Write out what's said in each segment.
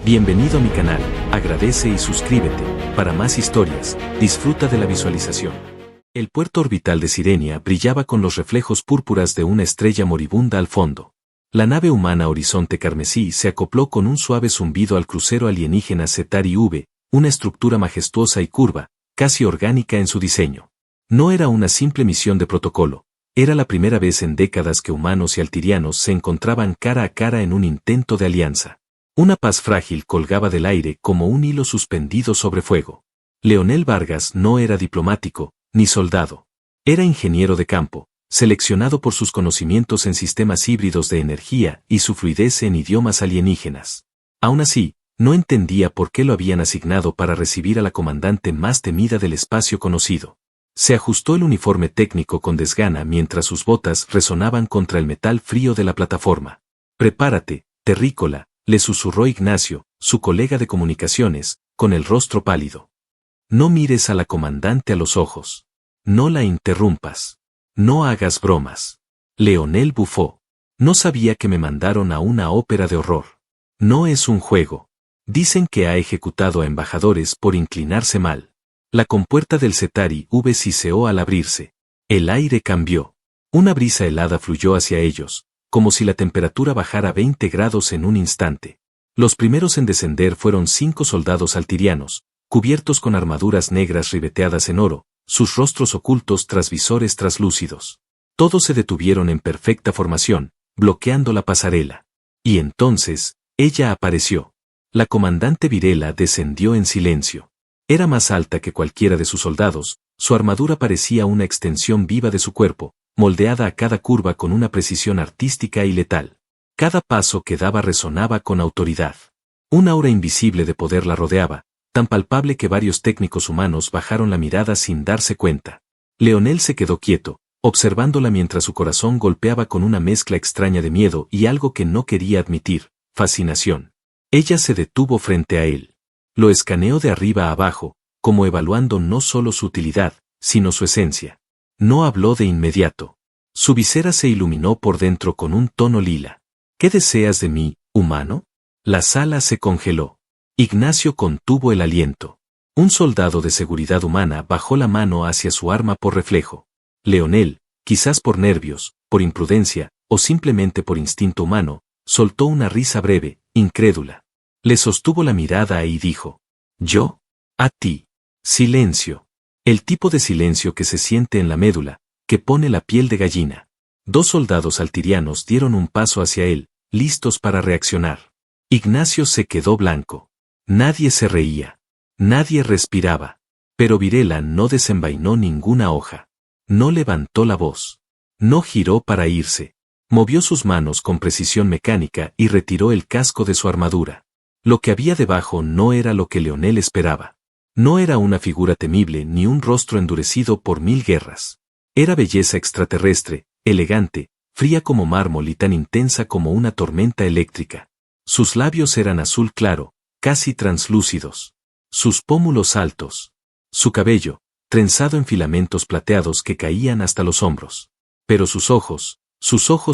Bienvenido a mi canal, agradece y suscríbete. Para más historias, disfruta de la visualización. El puerto orbital de Sirenia brillaba con los reflejos púrpuras de una estrella moribunda al fondo. La nave humana Horizonte Carmesí se acopló con un suave zumbido al crucero alienígena Centauri V, una estructura majestuosa y curva, casi orgánica en su diseño. No era una simple misión de protocolo, era la primera vez en décadas que humanos y altirianos se encontraban cara a cara en un intento de alianza. Una paz frágil colgaba del aire como un hilo suspendido sobre fuego. Leonel Vargas no era diplomático, ni soldado. Era ingeniero de campo, seleccionado por sus conocimientos en sistemas híbridos de energía y su fluidez en idiomas alienígenas. Aún así, no entendía por qué lo habían asignado para recibir a la comandante más temida del espacio conocido. Se ajustó el uniforme técnico con desgana mientras sus botas resonaban contra el metal frío de la plataforma. «Prepárate, terrícola», le susurró Ignacio, su colega de comunicaciones, con el rostro pálido. «No mires a la comandante a los ojos. No la interrumpas. No hagas bromas». Leonel bufó. «No sabía que me mandaron a una ópera de horror. No es un juego. Dicen que ha ejecutado a embajadores por inclinarse mal». La compuerta del Centauri V siseó al abrirse. El aire cambió. Una brisa helada fluyó hacia ellos, como si la temperatura bajara 20 grados en un instante. Los primeros en descender fueron 5 soldados altirianos, cubiertos con armaduras negras ribeteadas en oro, sus rostros ocultos tras visores traslúcidos. Todos se detuvieron en perfecta formación, bloqueando la pasarela. Y entonces, ella apareció. La comandante Virela descendió en silencio. Era más alta que cualquiera de sus soldados, su armadura parecía una extensión viva de su cuerpo, moldeada a cada curva con una precisión artística y letal. Cada paso que daba resonaba con autoridad. Un aura invisible de poder la rodeaba, tan palpable que varios técnicos humanos bajaron la mirada sin darse cuenta. Leonel se quedó quieto, observándola mientras su corazón golpeaba con una mezcla extraña de miedo y algo que no quería admitir, fascinación. Ella se detuvo frente a él. Lo escaneó de arriba a abajo, como evaluando no solo su utilidad, sino su esencia. No habló de inmediato. Su visera se iluminó por dentro con un tono lila. «¿Qué deseas de mí, humano?» La sala se congeló. Ignacio contuvo el aliento. Un soldado de seguridad humana bajó la mano hacia su arma por reflejo. Leonel, quizás por nervios, por imprudencia, o simplemente por instinto humano, soltó una risa breve, incrédula. Le sostuvo la mirada y dijo: «¿Yo? A ti». Silencio. El tipo de silencio que se siente en la médula, que pone la piel de gallina. 2 soldados altirianos dieron un paso hacia él, listos para reaccionar. Ignacio se quedó blanco. Nadie se reía. Nadie respiraba. Pero Virela no desenvainó ninguna hoja. No levantó la voz. No giró para irse. Movió sus manos con precisión mecánica y retiró el casco de su armadura. Lo que había debajo no era lo que Leonel esperaba. No era una figura temible ni un rostro endurecido por 1000 guerras. Era belleza extraterrestre, elegante, fría como mármol y tan intensa como una tormenta eléctrica. Sus labios eran azul claro, casi translúcidos. Sus pómulos altos. Su cabello, trenzado en filamentos plateados que caían hasta los hombros. Pero sus ojos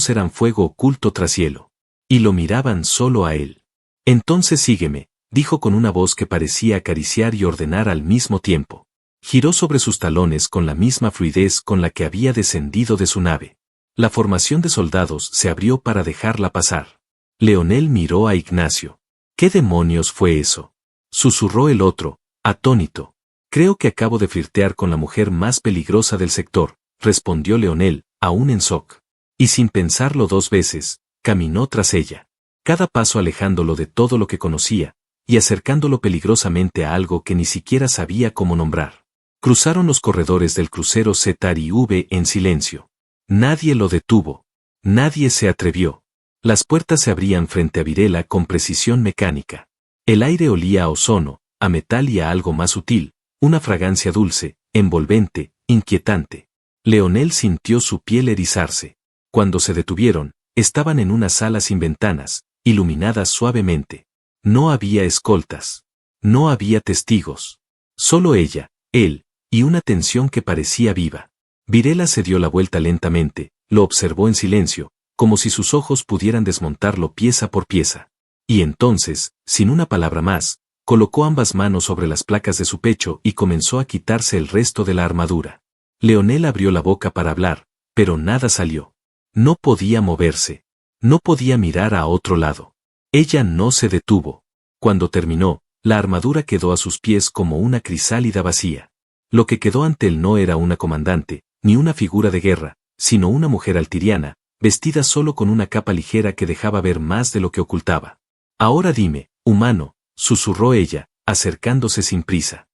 eran fuego oculto tras hielo. Y lo miraban solo a él. «Entonces sígueme», dijo con una voz que parecía acariciar y ordenar al mismo tiempo. Giró sobre sus talones con la misma fluidez con la que había descendido de su nave. La formación de soldados se abrió para dejarla pasar. Leonel miró a Ignacio. «¿Qué demonios fue eso?», susurró el otro, atónito. «Creo que acabo de flirtear con la mujer más peligrosa del sector», respondió Leonel, aún en shock. Y sin pensarlo 2 veces, caminó tras ella. Cada paso alejándolo de todo lo que conocía, y acercándolo peligrosamente a algo que ni siquiera sabía cómo nombrar. Cruzaron los corredores del crucero Centauri V en silencio. Nadie lo detuvo. Nadie se atrevió. Las puertas se abrían frente a Virela con precisión mecánica. El aire olía a ozono, a metal y a algo más sutil, una fragancia dulce, envolvente, inquietante. Leonel sintió su piel erizarse. Cuando se detuvieron, estaban en una sala sin ventanas, iluminadas suavemente. No había escoltas. No había testigos. Solo ella, él, y una tensión que parecía viva. Virela se dio la vuelta lentamente, lo observó en silencio, como si sus ojos pudieran desmontarlo pieza por pieza. Y entonces, sin una palabra más, colocó ambas manos sobre las placas de su pecho y comenzó a quitarse el resto de la armadura. Leonel abrió la boca para hablar, pero nada salió. No podía moverse. No podía mirar a otro lado. Ella no se detuvo. Cuando terminó, la armadura quedó a sus pies como una crisálida vacía. Lo que quedó ante él no era una comandante, ni una figura de guerra, sino una mujer altiriana, vestida solo con una capa ligera que dejaba ver más de lo que ocultaba. Ahora dime, humano, susurró ella, acercándose sin prisa.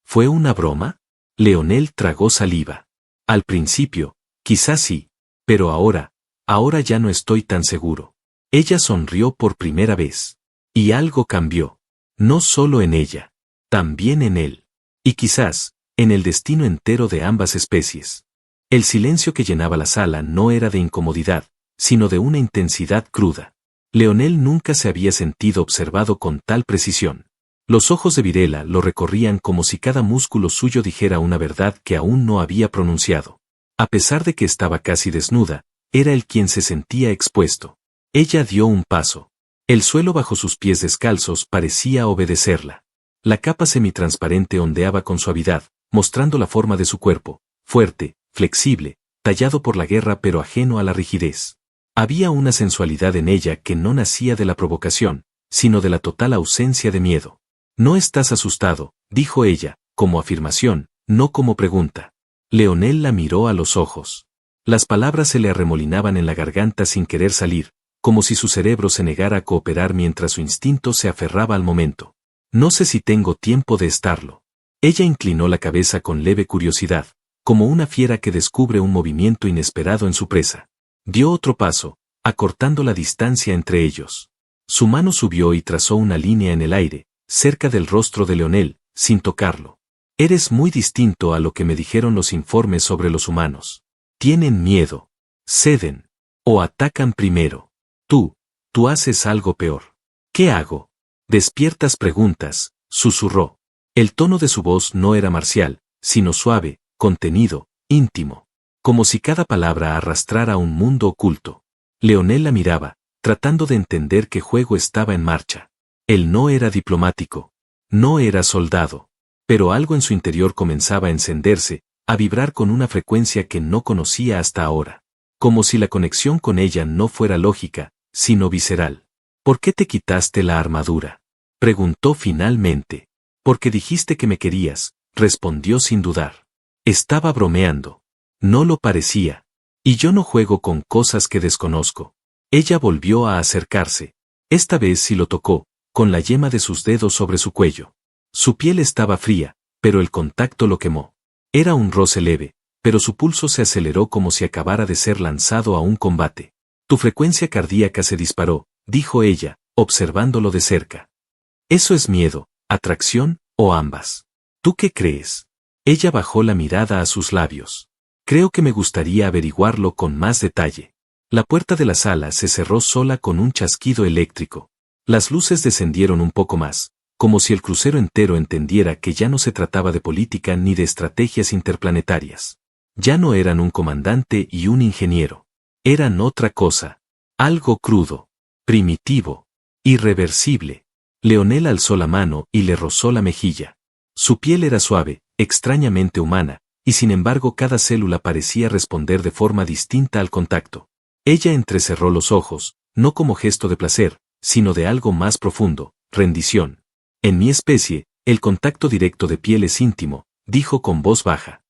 ¿Fue una broma? Leonel tragó saliva. Al principio, quizás sí, pero ahora ya no estoy tan seguro. Ella sonrió por primera vez. Y algo cambió. No solo en ella, también en él. Y quizás, en el destino entero de ambas especies. El silencio que llenaba la sala no era de incomodidad, sino de una intensidad cruda. Leonel nunca se había sentido observado con tal precisión. Los ojos de Virela lo recorrían como si cada músculo suyo dijera una verdad que aún no había pronunciado. A pesar de que estaba casi desnuda, era él quien se sentía expuesto. Ella dio un paso. El suelo bajo sus pies descalzos parecía obedecerla. La capa semitransparente ondeaba con suavidad, mostrando la forma de su cuerpo, fuerte, flexible, tallado por la guerra pero ajeno a la rigidez. Había una sensualidad en ella que no nacía de la provocación, sino de la total ausencia de miedo. No estás asustado, dijo ella, como afirmación, no como pregunta. Leonel la miró a los ojos. Las palabras se le arremolinaban en la garganta sin querer salir, como si su cerebro se negara a cooperar mientras su instinto se aferraba al momento. No sé si tengo tiempo de estarlo. Ella inclinó la cabeza con leve curiosidad, como una fiera que descubre un movimiento inesperado en su presa. Dio otro paso, acortando la distancia entre ellos. Su mano subió y trazó una línea en el aire, cerca del rostro de Leonel, sin tocarlo. Eres muy distinto a lo que me dijeron los informes sobre los humanos. Tienen miedo. Ceden. O atacan primero. Tú haces algo peor. ¿Qué hago? Despiertas preguntas, susurró. El tono de su voz no era marcial, sino suave, contenido, íntimo. Como si cada palabra arrastrara a un mundo oculto. Leonel la miraba, tratando de entender qué juego estaba en marcha. Él no era diplomático. No era soldado. Pero algo en su interior comenzaba a encenderse, a vibrar con una frecuencia que no conocía hasta ahora. Como si la conexión con ella no fuera lógica, sino visceral. ¿Por qué te quitaste la armadura? Preguntó finalmente. Porque dijiste que me querías, respondió sin dudar. Estaba bromeando. No lo parecía. Y yo no juego con cosas que desconozco. Ella volvió a acercarse. Esta vez sí lo tocó, con la yema de sus dedos sobre su cuello. Su piel estaba fría, pero el contacto lo quemó. Era un roce leve, pero su pulso se aceleró como si acabara de ser lanzado a un combate. Tu frecuencia cardíaca se disparó, dijo ella, observándolo de cerca. ¿Eso es miedo, atracción, o ambas? ¿Tú qué crees? Ella bajó la mirada a sus labios. Creo que me gustaría averiguarlo con más detalle. La puerta de la sala se cerró sola con un chasquido eléctrico. Las luces descendieron un poco más, como si el crucero entero entendiera que ya no se trataba de política ni de estrategias interplanetarias. Ya no eran un comandante y un ingeniero. Eran otra cosa. Algo crudo, primitivo, irreversible. Leonel alzó la mano y le rozó la mejilla. Su piel era suave, extrañamente humana, y sin embargo cada célula parecía responder de forma distinta al contacto. Ella entrecerró los ojos, no como gesto de placer, sino de algo más profundo, rendición. En mi especie, el contacto directo de piel es íntimo, dijo con voz baja.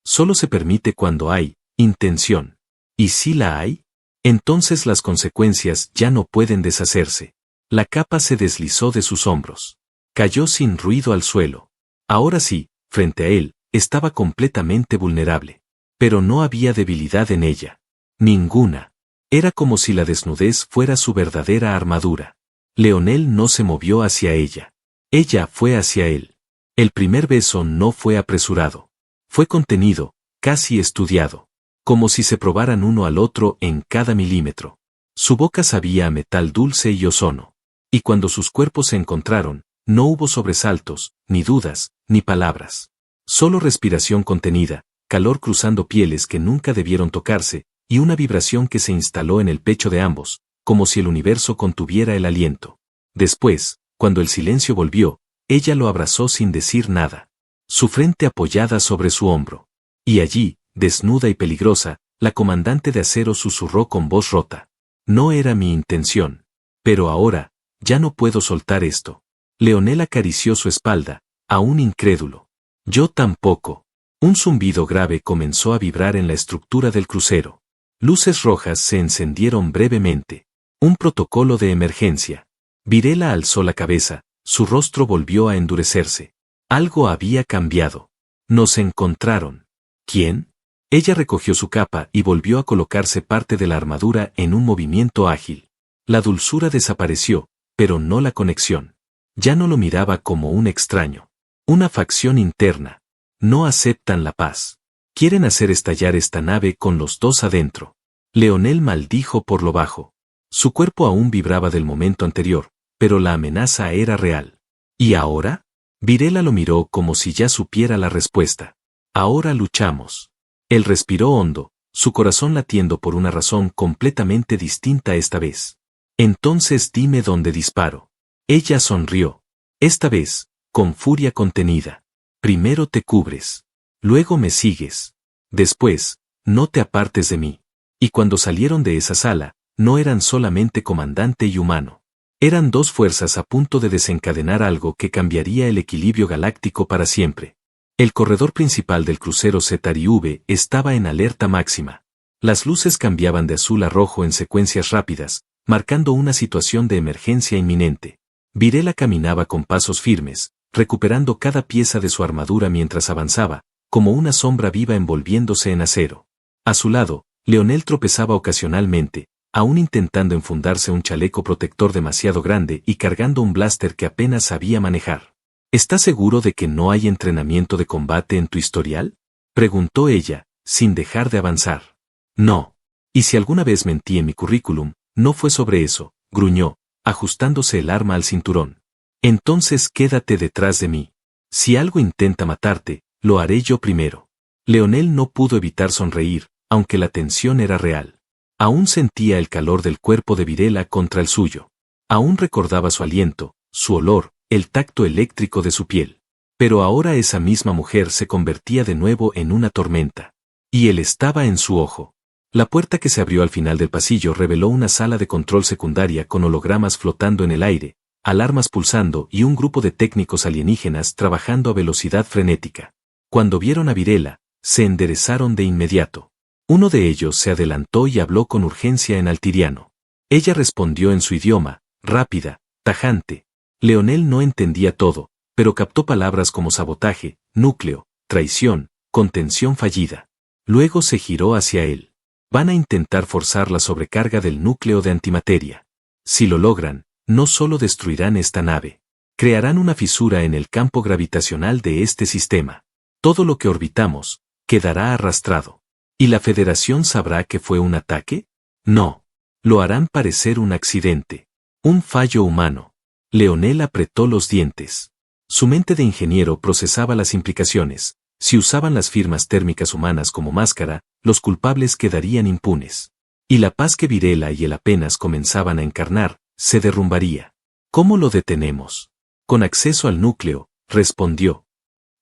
Solo se permite cuando hay intención. ¿Y si la hay? Entonces las consecuencias ya no pueden deshacerse. La capa se deslizó de sus hombros. Cayó sin ruido al suelo. Ahora sí, frente a él, estaba completamente vulnerable. Pero no había debilidad en ella. Ninguna. Era como si la desnudez fuera su verdadera armadura. Leonel no se movió hacia ella. Ella fue hacia él. El primer beso no fue apresurado. Fue contenido, casi estudiado. Como si se probaran uno al otro en cada milímetro. Su boca sabía a metal dulce y ozono. Y cuando sus cuerpos se encontraron, no hubo sobresaltos, ni dudas, ni palabras. Solo respiración contenida, calor cruzando pieles que nunca debieron tocarse, y una vibración que se instaló en el pecho de ambos, como si el universo contuviera el aliento. Después, cuando el silencio volvió, ella lo abrazó sin decir nada. Su frente apoyada sobre su hombro. Y allí, desnuda y peligrosa, la comandante de acero susurró con voz rota. No era mi intención. Pero ahora, ya no puedo soltar esto. Leonel acarició su espalda, aún incrédulo. Yo tampoco. Un zumbido grave comenzó a vibrar en la estructura del crucero. Luces rojas se encendieron brevemente. Un protocolo de emergencia. Virela alzó la cabeza, su rostro volvió a endurecerse. Algo había cambiado. Nos encontraron. ¿Quién? Ella recogió su capa y volvió a colocarse parte de la armadura en un movimiento ágil. La dulzura desapareció, pero no la conexión. Ya no lo miraba como un extraño. Una facción interna. No aceptan la paz. Quieren hacer estallar esta nave con los dos adentro. Leonel maldijo por lo bajo. Su cuerpo aún vibraba del momento anterior, pero la amenaza era real. ¿Y ahora? Virela lo miró como si ya supiera la respuesta. Ahora luchamos. Él respiró hondo, su corazón latiendo por una razón completamente distinta esta vez. Entonces dime dónde disparo. Ella sonrió. Esta vez, con furia contenida. Primero te cubres. Luego me sigues. Después, no te apartes de mí. Y cuando salieron de esa sala, no eran solamente comandante y humano. Eran dos fuerzas a punto de desencadenar algo que cambiaría el equilibrio galáctico para siempre. El corredor principal del crucero ZRV estaba en alerta máxima. Las luces cambiaban de azul a rojo en secuencias rápidas, marcando una situación de emergencia inminente. Virela caminaba con pasos firmes, recuperando cada pieza de su armadura mientras avanzaba, como una sombra viva envolviéndose en acero. A su lado, Leonel tropezaba ocasionalmente, aún intentando enfundarse un chaleco protector demasiado grande y cargando un blaster que apenas sabía manejar. ¿Estás seguro de que no hay entrenamiento de combate en tu historial? Preguntó ella, sin dejar de avanzar. No. Y si alguna vez mentí en mi currículum, no fue sobre eso, gruñó, ajustándose el arma al cinturón. Entonces quédate detrás de mí. Si algo intenta matarte, lo haré yo primero. Leonel no pudo evitar sonreír, aunque la tensión era real. Aún sentía el calor del cuerpo de Virela contra el suyo. Aún recordaba su aliento, su olor, el tacto eléctrico de su piel. Pero ahora esa misma mujer se convertía de nuevo en una tormenta. Y él estaba en su ojo. La puerta que se abrió al final del pasillo reveló una sala de control secundaria con hologramas flotando en el aire, alarmas pulsando y un grupo de técnicos alienígenas trabajando a velocidad frenética. Cuando vieron a Virela, se enderezaron de inmediato. Uno de ellos se adelantó y habló con urgencia en altiriano. Ella respondió en su idioma, rápida, tajante. Leonel no entendía todo, pero captó palabras como sabotaje, núcleo, traición, contención fallida. Luego se giró hacia él. Van a intentar forzar la sobrecarga del núcleo de antimateria. Si lo logran, no solo destruirán esta nave, crearán una fisura en el campo gravitacional de este sistema. Todo lo que orbitamos, quedará arrastrado. ¿Y la Federación sabrá que fue un ataque? No. Lo harán parecer un accidente. Un fallo humano. Leonel apretó los dientes. Su mente de ingeniero procesaba las implicaciones. Si usaban las firmas térmicas humanas como máscara, los culpables quedarían impunes. Y la paz que Virela y él apenas comenzaban a encarnar, se derrumbaría. ¿Cómo lo detenemos? Con acceso al núcleo, respondió.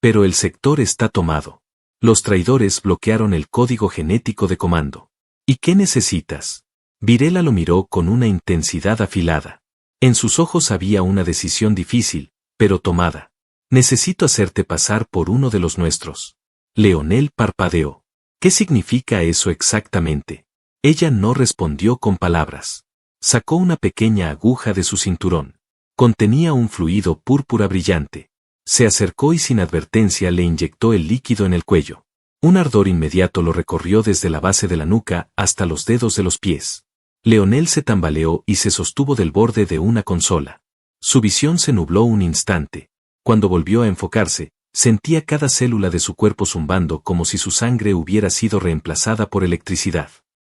Pero el sector está tomado. Los traidores bloquearon el código genético de comando. ¿Y qué necesitas? Virela lo miró con una intensidad afilada. En sus ojos había una decisión difícil, pero tomada. Necesito hacerte pasar por uno de los nuestros. Leonel parpadeó. ¿Qué significa eso exactamente? Ella no respondió con palabras. Sacó una pequeña aguja de su cinturón. Contenía un fluido púrpura brillante. Se acercó y sin advertencia le inyectó el líquido en el cuello. Un ardor inmediato lo recorrió desde la base de la nuca hasta los dedos de los pies. Leonel se tambaleó y se sostuvo del borde de una consola. Su visión se nubló un instante. Cuando volvió a enfocarse, sentía cada célula de su cuerpo zumbando como si su sangre hubiera sido reemplazada por electricidad.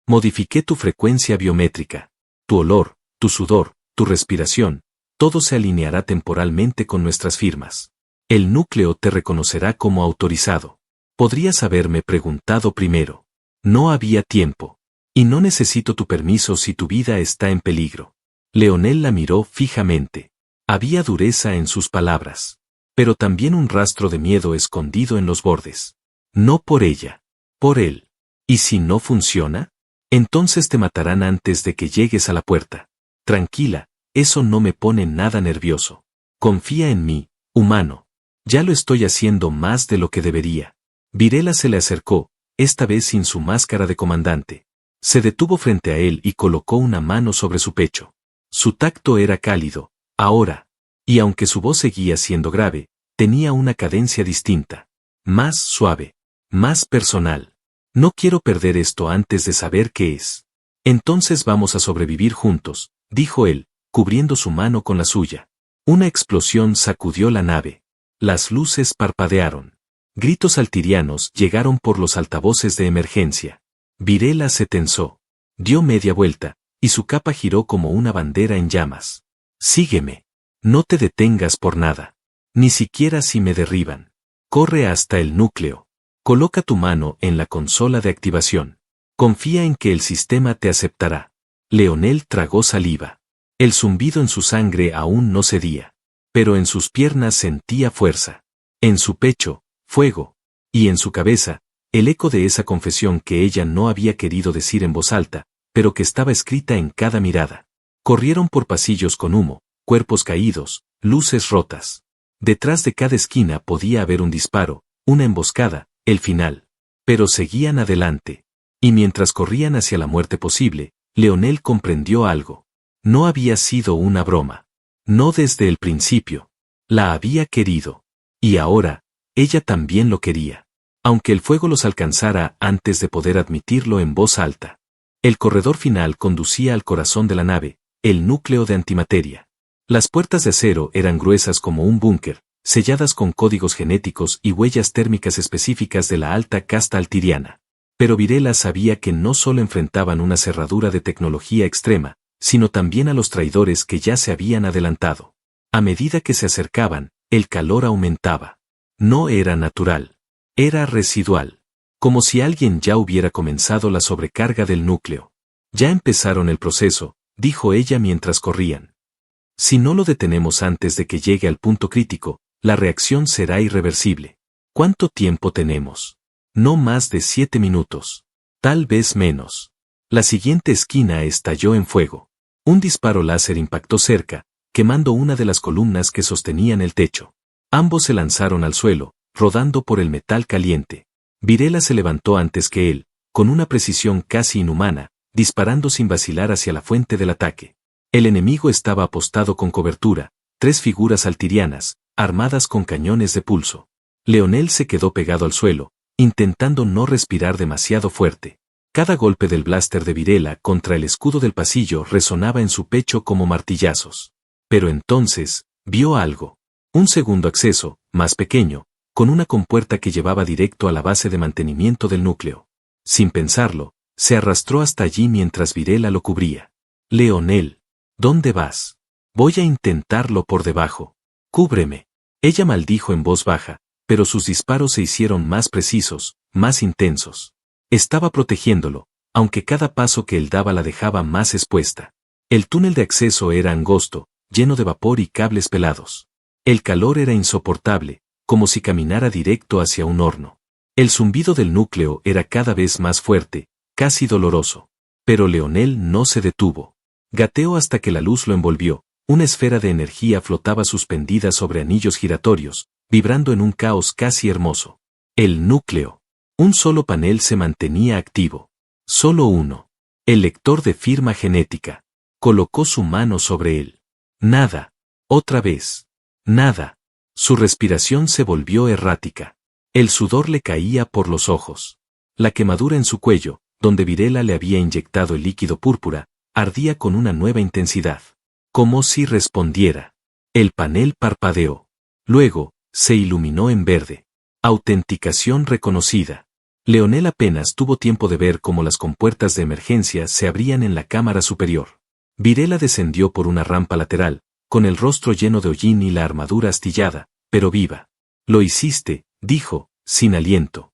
Modifiqué tu frecuencia biométrica. Tu olor, tu sudor, tu respiración, todo se alineará temporalmente con nuestras firmas. El núcleo te reconocerá como autorizado. Podrías haberme preguntado primero. No había tiempo. Y no necesito tu permiso si tu vida está en peligro. Leonel la miró fijamente. Había dureza en sus palabras, pero también un rastro de miedo escondido en los bordes. No por ella, por él. ¿Y si no funciona? Entonces te matarán antes de que llegues a la puerta. Tranquila, eso no me pone nada nervioso. Confía en mí, humano. Ya lo estoy haciendo más de lo que debería. Virela se le acercó, esta vez sin su máscara de comandante. Se detuvo frente a él y colocó una mano sobre su pecho. Su tacto era cálido, ahora. Y aunque su voz seguía siendo grave, tenía una cadencia distinta. Más suave. Más personal. No quiero perder esto antes de saber qué es. Entonces vamos a sobrevivir juntos, dijo él, cubriendo su mano con la suya. Una explosión sacudió la nave. Las luces parpadearon. Gritos altirianos llegaron por los altavoces de emergencia. Virela se tensó. Dio media vuelta, y su capa giró como una bandera en llamas. Sígueme. No te detengas por nada. Ni siquiera si me derriban. Corre hasta el núcleo. Coloca tu mano en la consola de activación. Confía en que el sistema te aceptará. Leonel tragó saliva. El zumbido en su sangre aún no cedía. Pero en sus piernas sentía fuerza. En su pecho, fuego. Y en su cabeza, el eco de esa confesión que ella no había querido decir en voz alta, pero que estaba escrita en cada mirada. Corrieron por pasillos con humo, cuerpos caídos, luces rotas. Detrás de cada esquina podía haber un disparo, una emboscada, el final. Pero seguían adelante. Y mientras corrían hacia la muerte posible, Leonel comprendió algo. No había sido una broma. No desde el principio. La había querido. Y ahora, ella también lo quería. Aunque el fuego los alcanzara antes de poder admitirlo en voz alta. El corredor final conducía al corazón de la nave, el núcleo de antimateria. Las puertas de acero eran gruesas como un búnker, selladas con códigos genéticos y huellas térmicas específicas de la alta casta altiriana. Pero Virela sabía que no solo enfrentaban una cerradura de tecnología extrema, sino también a los traidores que ya se habían adelantado. A medida que se acercaban, el calor aumentaba. No era natural. Era residual. Como si alguien ya hubiera comenzado la sobrecarga del núcleo. Ya empezaron el proceso, dijo ella mientras corrían. Si no lo detenemos antes de que llegue al punto crítico, la reacción será irreversible. ¿Cuánto tiempo tenemos? No más de 7 minutos. Tal vez menos. La siguiente esquina estalló en fuego. Un disparo láser impactó cerca, quemando una de las columnas que sostenían el techo. Ambos se lanzaron al suelo, rodando por el metal caliente. Virela se levantó antes que él, con una precisión casi inhumana, disparando sin vacilar hacia la fuente del ataque. El enemigo estaba apostado con cobertura, 3 figuras altirianas, armadas con cañones de pulso. Leonel se quedó pegado al suelo, intentando no respirar demasiado fuerte. Cada golpe del blaster de Virela contra el escudo del pasillo resonaba en su pecho como martillazos. Pero entonces, vio algo. Un segundo acceso, más pequeño, con una compuerta que llevaba directo a la base de mantenimiento del núcleo. Sin pensarlo, se arrastró hasta allí mientras Virela lo cubría. Leonel, ¿dónde vas? Voy a intentarlo por debajo. Cúbreme. Ella maldijo en voz baja, pero sus disparos se hicieron más precisos, más intensos. Estaba protegiéndolo, aunque cada paso que él daba la dejaba más expuesta. El túnel de acceso era angosto, lleno de vapor y cables pelados. El calor era insoportable, como si caminara directo hacia un horno. El zumbido del núcleo era cada vez más fuerte, casi doloroso. Pero Leonel no se detuvo. Gateó hasta que la luz lo envolvió. Una esfera de energía flotaba suspendida sobre anillos giratorios, vibrando en un caos casi hermoso. El núcleo. Un solo panel se mantenía activo. Solo uno. El lector de firma genética. Colocó su mano sobre él. Nada. Otra vez. Nada. Su respiración se volvió errática. El sudor le caía por los ojos. La quemadura en su cuello, donde Virela le había inyectado el líquido púrpura, ardía con una nueva intensidad. Como si respondiera. El panel parpadeó. Luego, se iluminó en verde. Autenticación reconocida. Leonel apenas tuvo tiempo de ver cómo las compuertas de emergencia se abrían en la cámara superior. Virela descendió por una rampa lateral, con el rostro lleno de hollín y la armadura astillada, pero viva. Lo hiciste, dijo, sin aliento.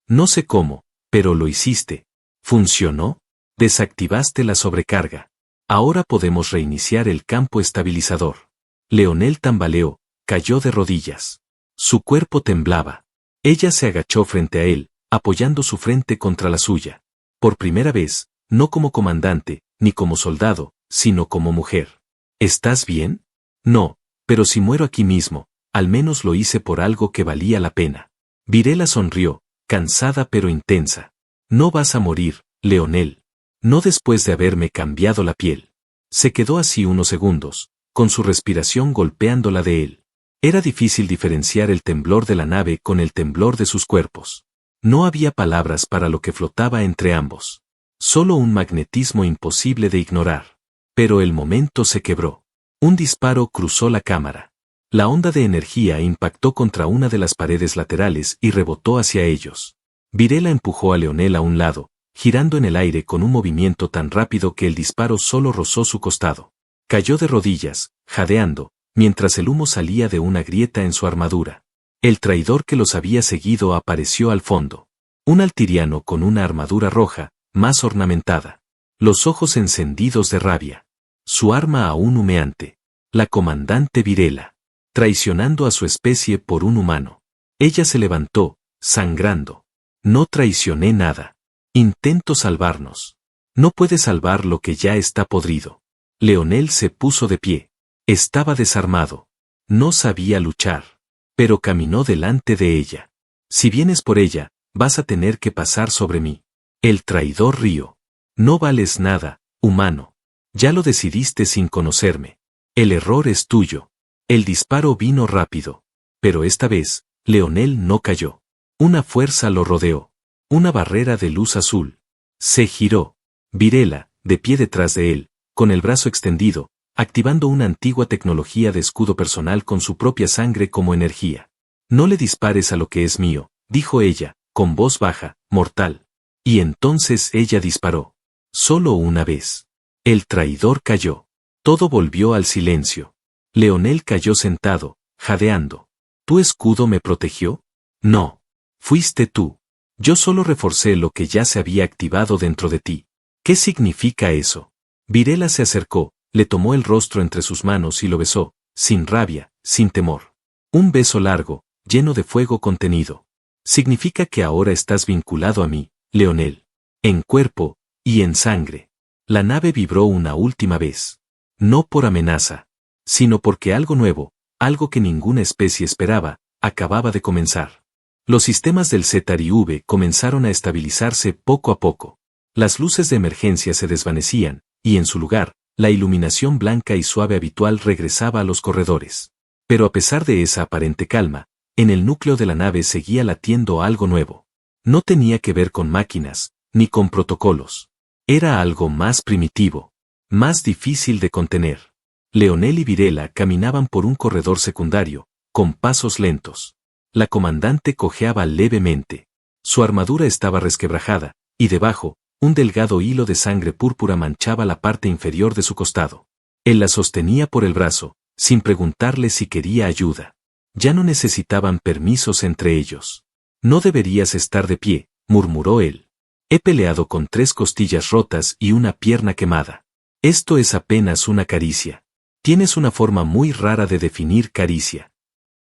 No sé cómo, pero lo hiciste. ¿Funcionó? Desactivaste la sobrecarga. Ahora podemos reiniciar el campo estabilizador. Leonel tambaleó, cayó de rodillas. Su cuerpo temblaba. Ella se agachó frente a él, apoyando su frente contra la suya. Por primera vez, no como comandante, ni como soldado, sino como mujer. ¿Estás bien? No, pero si muero aquí mismo, al menos lo hice por algo que valía la pena. Virela sonrió, cansada pero intensa. No vas a morir, Leonel. No después de haberme cambiado la piel. Se quedó así unos segundos, con su respiración golpeando la de él. Era difícil diferenciar el temblor de la nave con el temblor de sus cuerpos. No había palabras para lo que flotaba entre ambos. Solo un magnetismo imposible de ignorar. Pero el momento se quebró. Un disparo cruzó la cámara. La onda de energía impactó contra una de las paredes laterales y rebotó hacia ellos. Virela empujó a Leonel a un lado, girando en el aire con un movimiento tan rápido que el disparo solo rozó su costado. Cayó de rodillas, jadeando, mientras el humo salía de una grieta en su armadura. El traidor que los había seguido apareció al fondo. Un altiriano con una armadura roja, más ornamentada. Los ojos encendidos de rabia. Su arma aún humeante. La comandante Virela. Traicionando a su especie por un humano. Ella se levantó, sangrando. No traicioné nada. Intento salvarnos. No puede salvar lo que ya está podrido. Leonel se puso de pie. Estaba desarmado. No sabía luchar. Pero caminó delante de ella. Si vienes por ella, vas a tener que pasar sobre mí. El traidor rió. No vales nada, humano. Ya lo decidiste sin conocerme. El error es tuyo. El disparo vino rápido. Pero esta vez, Leonel no cayó. Una fuerza lo rodeó. Una barrera de luz azul. Se giró. Virela, de pie detrás de él, con el brazo extendido, activando una antigua tecnología de escudo personal con su propia sangre como energía. No le dispares a lo que es mío, dijo ella, con voz baja, mortal. Y entonces ella disparó. Solo una vez. El traidor cayó. Todo volvió al silencio. Leonel cayó sentado, jadeando. ¿Tu escudo me protegió? No. Fuiste tú. Yo solo reforcé lo que ya se había activado dentro de ti. ¿Qué significa eso? Virela se acercó, le tomó el rostro entre sus manos y lo besó, sin rabia, sin temor. Un beso largo, lleno de fuego contenido. Significa que ahora estás vinculado a mí, Leonel. En cuerpo, y en sangre. La nave vibró una última vez. No por amenaza, sino porque algo nuevo, algo que ninguna especie esperaba, acababa de comenzar. Los sistemas del ZRIV comenzaron a estabilizarse poco a poco. Las luces de emergencia se desvanecían, y en su lugar, la iluminación blanca y suave habitual regresaba a los corredores. Pero a pesar de esa aparente calma, en el núcleo de la nave seguía latiendo algo nuevo. No tenía que ver con máquinas, ni con protocolos. Era algo más primitivo, más difícil de contener. Leonel y Virela caminaban por un corredor secundario, con pasos lentos. La comandante cojeaba levemente. Su armadura estaba resquebrajada, y debajo, un delgado hilo de sangre púrpura manchaba la parte inferior de su costado. Él la sostenía por el brazo, sin preguntarle si quería ayuda. Ya no necesitaban permisos entre ellos. No deberías estar de pie, murmuró él. He peleado con 3 costillas rotas y una pierna quemada. Esto es apenas una caricia. Tienes una forma muy rara de definir caricia.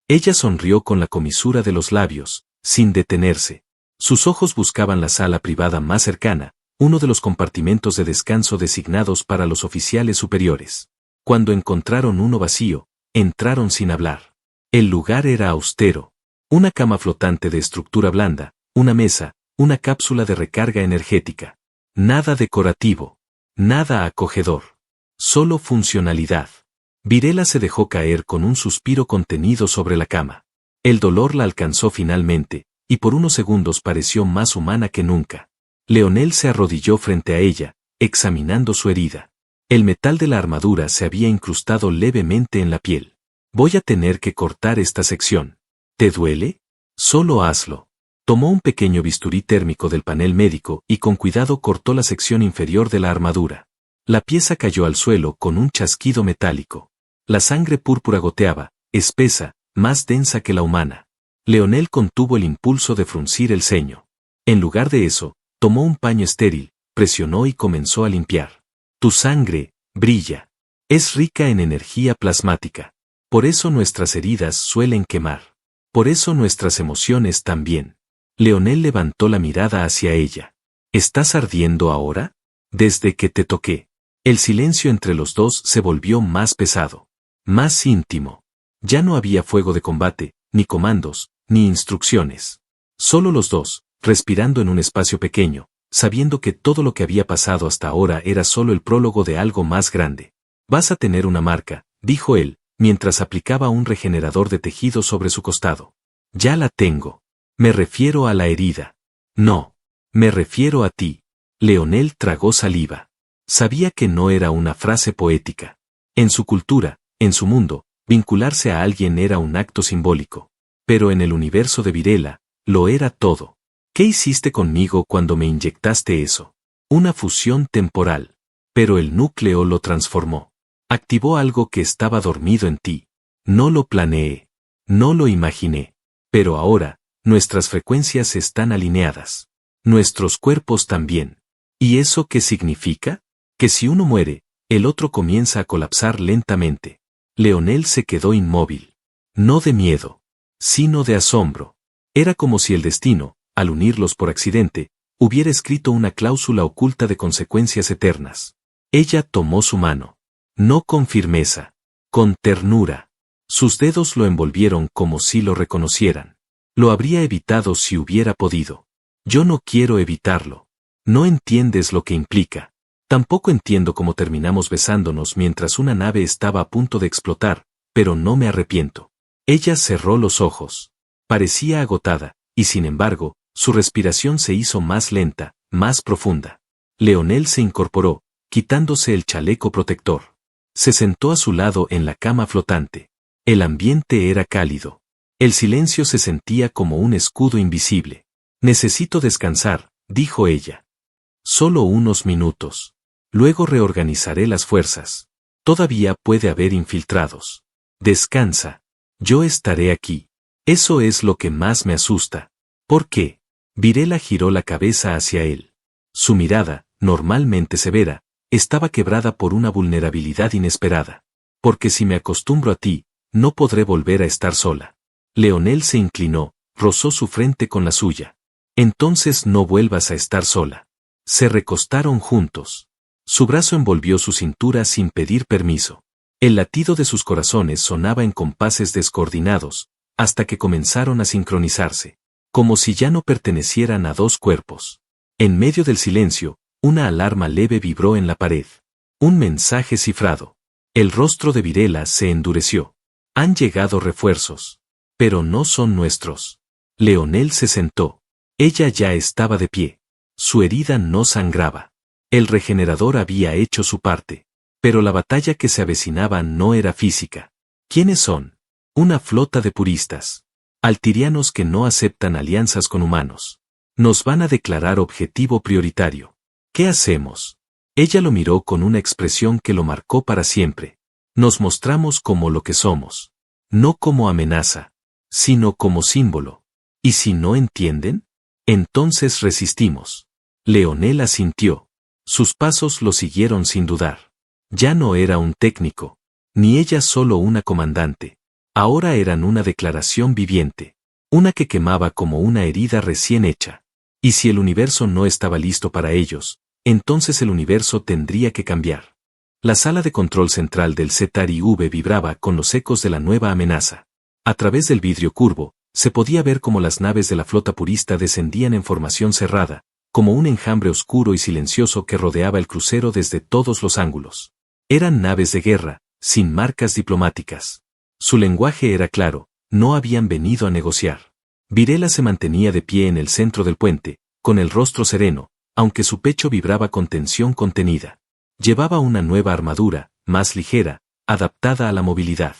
Ella sonrió con la comisura de los labios, sin detenerse. Sus ojos buscaban la sala privada más cercana, uno de los compartimentos de descanso designados para los oficiales superiores. Cuando encontraron uno vacío, entraron sin hablar. El lugar era austero. Una cama flotante de estructura blanda, una mesa, una cápsula de recarga energética. Nada decorativo. Nada acogedor. Solo funcionalidad. Virela se dejó caer con un suspiro contenido sobre la cama. El dolor la alcanzó finalmente, y por unos segundos pareció más humana que nunca. Leonel se arrodilló frente a ella, examinando su herida. El metal de la armadura se había incrustado levemente en la piel. Voy a tener que cortar esta sección. ¿Te duele? Solo hazlo. Tomó un pequeño bisturí térmico del panel médico y con cuidado cortó la sección inferior de la armadura. La pieza cayó al suelo con un chasquido metálico. La sangre púrpura goteaba, espesa, más densa que la humana. Leonel contuvo el impulso de fruncir el ceño. En lugar de eso, tomó un paño estéril, presionó y comenzó a limpiar. Tu sangre brilla. Es rica en energía plasmática. Por eso nuestras heridas suelen quemar. Por eso nuestras emociones también. Leonel levantó la mirada hacia ella. ¿Estás ardiendo ahora? Desde que te toqué. El silencio entre los dos se volvió más pesado, más íntimo. Ya no había fuego de combate, ni comandos, ni instrucciones. Solo los dos, respirando en un espacio pequeño, sabiendo que todo lo que había pasado hasta ahora era solo el prólogo de algo más grande. Vas a tener una marca, dijo él, mientras aplicaba un regenerador de tejido sobre su costado. Ya la tengo. Me refiero a la herida. No. Me refiero a ti. Leonel tragó saliva. Sabía que no era una frase poética. En su cultura, en su mundo, vincularse a alguien era un acto simbólico. Pero en el universo de Virela, lo era todo. ¿Qué hiciste conmigo cuando me inyectaste eso? Una fusión temporal. Pero el núcleo lo transformó. Activó algo que estaba dormido en ti. No lo planeé. No lo imaginé. Pero ahora, nuestras frecuencias están alineadas. Nuestros cuerpos también. ¿Y eso qué significa? Que si uno muere, el otro comienza a colapsar lentamente. Leonel se quedó inmóvil. No de miedo, sino de asombro. Era como si el destino, al unirlos por accidente, hubiera escrito una cláusula oculta de consecuencias eternas. Ella tomó su mano. No con firmeza, con ternura. Sus dedos lo envolvieron como si lo reconocieran. Lo habría evitado si hubiera podido. Yo no quiero evitarlo. No entiendes lo que implica. Tampoco entiendo cómo terminamos besándonos mientras una nave estaba a punto de explotar, pero no me arrepiento. Ella cerró los ojos. Parecía agotada, y sin embargo, su respiración se hizo más lenta, más profunda. Leonel se incorporó, quitándose el chaleco protector. Se sentó a su lado en la cama flotante. El ambiente era cálido. El silencio se sentía como un escudo invisible. Necesito descansar, dijo ella. Solo unos minutos. Luego reorganizaré las fuerzas. Todavía puede haber infiltrados. Descansa. Yo estaré aquí. Eso es lo que más me asusta. ¿Por qué? Virela giró la cabeza hacia él. Su mirada, normalmente severa, estaba quebrada por una vulnerabilidad inesperada. Porque si me acostumbro a ti, no podré volver a estar sola. Leonel se inclinó, rozó su frente con la suya. Entonces no vuelvas a estar sola. Se recostaron juntos. Su brazo envolvió su cintura sin pedir permiso. El latido de sus corazones sonaba en compases descoordinados, hasta que comenzaron a sincronizarse, como si ya no pertenecieran a dos cuerpos. En medio del silencio, una alarma leve vibró en la pared. Un mensaje cifrado. El rostro de Virela se endureció. Han llegado refuerzos. Pero no son nuestros. Leonel se sentó. Ella ya estaba de pie. Su herida no sangraba. El regenerador había hecho su parte. Pero la batalla que se avecinaba no era física. ¿Quiénes son? Una flota de puristas. Altirianos que no aceptan alianzas con humanos. Nos van a declarar objetivo prioritario. ¿Qué hacemos? Ella lo miró con una expresión que lo marcó para siempre. Nos mostramos como lo que somos. No como amenaza, sino como símbolo. ¿Y si no entienden? Entonces resistimos. Leonel asintió. Sus pasos lo siguieron sin dudar. Ya no era un técnico, ni ella solo una comandante. Ahora eran una declaración viviente. Una que quemaba como una herida recién hecha. Y si el universo no estaba listo para ellos, entonces el universo tendría que cambiar. La sala de control central del ZRIV vibraba con los ecos de la nueva amenaza. A través del vidrio curvo, se podía ver cómo las naves de la flota purista descendían en formación cerrada, como un enjambre oscuro y silencioso que rodeaba el crucero desde todos los ángulos. Eran naves de guerra, sin marcas diplomáticas. Su lenguaje era claro, no habían venido a negociar. Virela se mantenía de pie en el centro del puente, con el rostro sereno, aunque su pecho vibraba con tensión contenida. Llevaba una nueva armadura, más ligera, adaptada a la movilidad.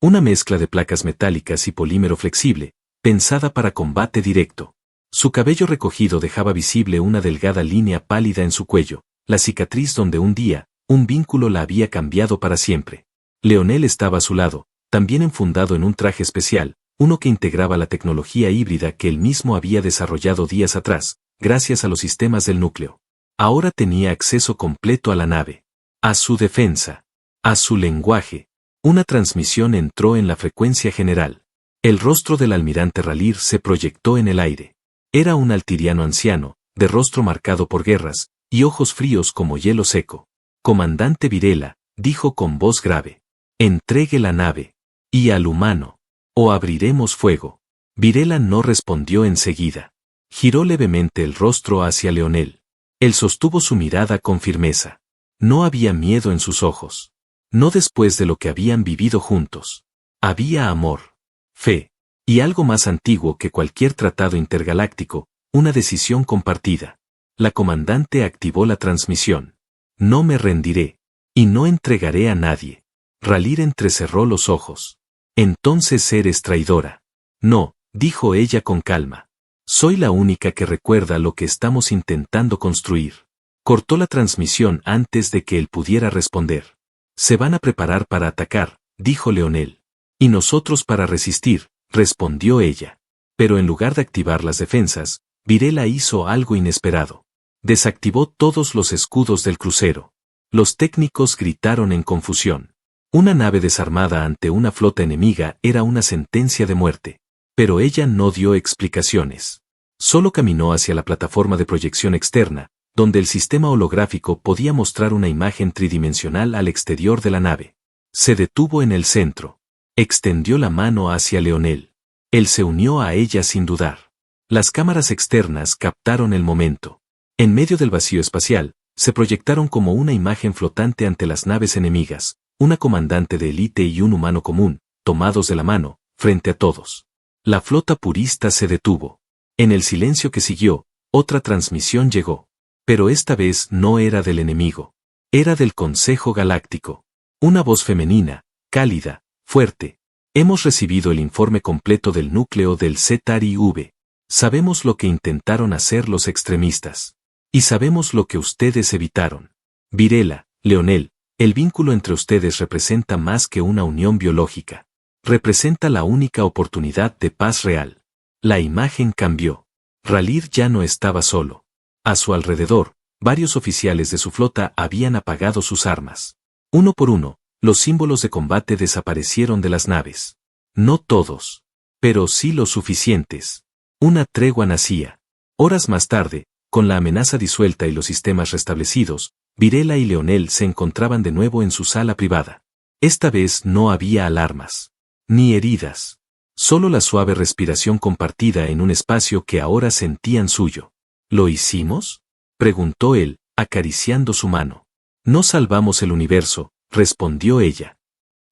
Una mezcla de placas metálicas y polímero flexible, pensada para combate directo. Su cabello recogido dejaba visible una delgada línea pálida en su cuello, la cicatriz donde un día, un vínculo la había cambiado para siempre. Leonel estaba a su lado, también enfundado en un traje especial, uno que integraba la tecnología híbrida que él mismo había desarrollado días atrás, gracias a los sistemas del núcleo. Ahora tenía acceso completo a la nave, a su defensa, a su lenguaje. Una transmisión entró en la frecuencia general. El rostro del almirante R'lyr se proyectó en el aire. Era un altiriano anciano, de rostro marcado por guerras, y ojos fríos como hielo seco. Comandante Virela, dijo con voz grave. Entregue la nave. Y al humano. O abriremos fuego. Virela no respondió enseguida. Giró levemente el rostro hacia Leonel. Él sostuvo su mirada con firmeza. No había miedo en sus ojos. No después de lo que habían vivido juntos. Había amor, fe, y algo más antiguo que cualquier tratado intergaláctico, una decisión compartida. La comandante activó la transmisión. No me rendiré. Y no entregaré a nadie. R'lyr entrecerró los ojos. Entonces eres traidora. No, dijo ella con calma. Soy la única que recuerda lo que estamos intentando construir. Cortó la transmisión antes de que él pudiera responder. Se van a preparar para atacar, dijo Leonel. Y nosotros para resistir, respondió ella. Pero en lugar de activar las defensas, Virela hizo algo inesperado. Desactivó todos los escudos del crucero. Los técnicos gritaron en confusión. Una nave desarmada ante una flota enemiga era una sentencia de muerte. Pero ella no dio explicaciones. Solo caminó hacia la plataforma de proyección externa, donde el sistema holográfico podía mostrar una imagen tridimensional al exterior de la nave. Se detuvo en el centro. Extendió la mano hacia Leonel. Él se unió a ella sin dudar. Las cámaras externas captaron el momento. En medio del vacío espacial, se proyectaron como una imagen flotante ante las naves enemigas, una comandante de élite y un humano común, tomados de la mano, frente a todos. La flota purista se detuvo. En el silencio que siguió, otra transmisión llegó. Pero esta vez no era del enemigo. Era del Consejo Galáctico. Una voz femenina, cálida, fuerte. Hemos recibido el informe completo del núcleo del ZRIV. Sabemos lo que intentaron hacer los extremistas. Y sabemos lo que ustedes evitaron. Virela, Leonel, el vínculo entre ustedes representa más que una unión biológica. Representa la única oportunidad de paz real. La imagen cambió. R'lyr ya no estaba solo. A su alrededor, varios oficiales de su flota habían apagado sus armas. Uno por uno, los símbolos de combate desaparecieron de las naves. No todos, pero sí los suficientes. Una tregua nacía. Horas más tarde, con la amenaza disuelta y los sistemas restablecidos, Virela y Leonel se encontraban de nuevo en su sala privada. Esta vez no había alarmas. Ni heridas. Solo la suave respiración compartida en un espacio que ahora sentían suyo. ¿Lo hicimos? Preguntó él, acariciando su mano. No salvamos el universo, respondió ella.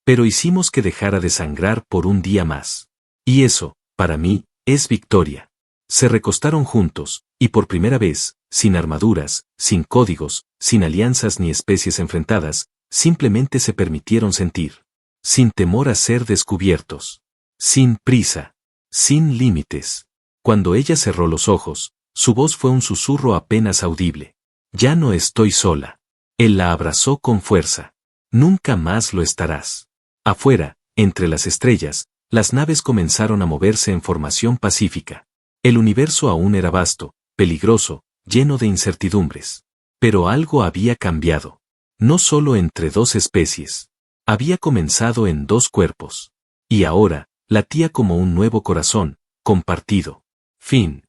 Pero hicimos que dejara de sangrar por un día más. Y eso, para mí, es victoria. Se recostaron juntos, y por primera vez, sin armaduras, sin códigos, sin alianzas ni especies enfrentadas, simplemente se permitieron sentir. Sin temor a ser descubiertos. Sin prisa. Sin límites. Cuando ella cerró los ojos, su voz fue un susurro apenas audible. Ya no estoy sola. Él la abrazó con fuerza. Nunca más lo estarás. Afuera, entre las estrellas, las naves comenzaron a moverse en formación pacífica. El universo aún era vasto, peligroso, lleno de incertidumbres. Pero algo había cambiado. No solo entre dos especies. Había comenzado en dos cuerpos. Y ahora, latía como un nuevo corazón, compartido. Fin.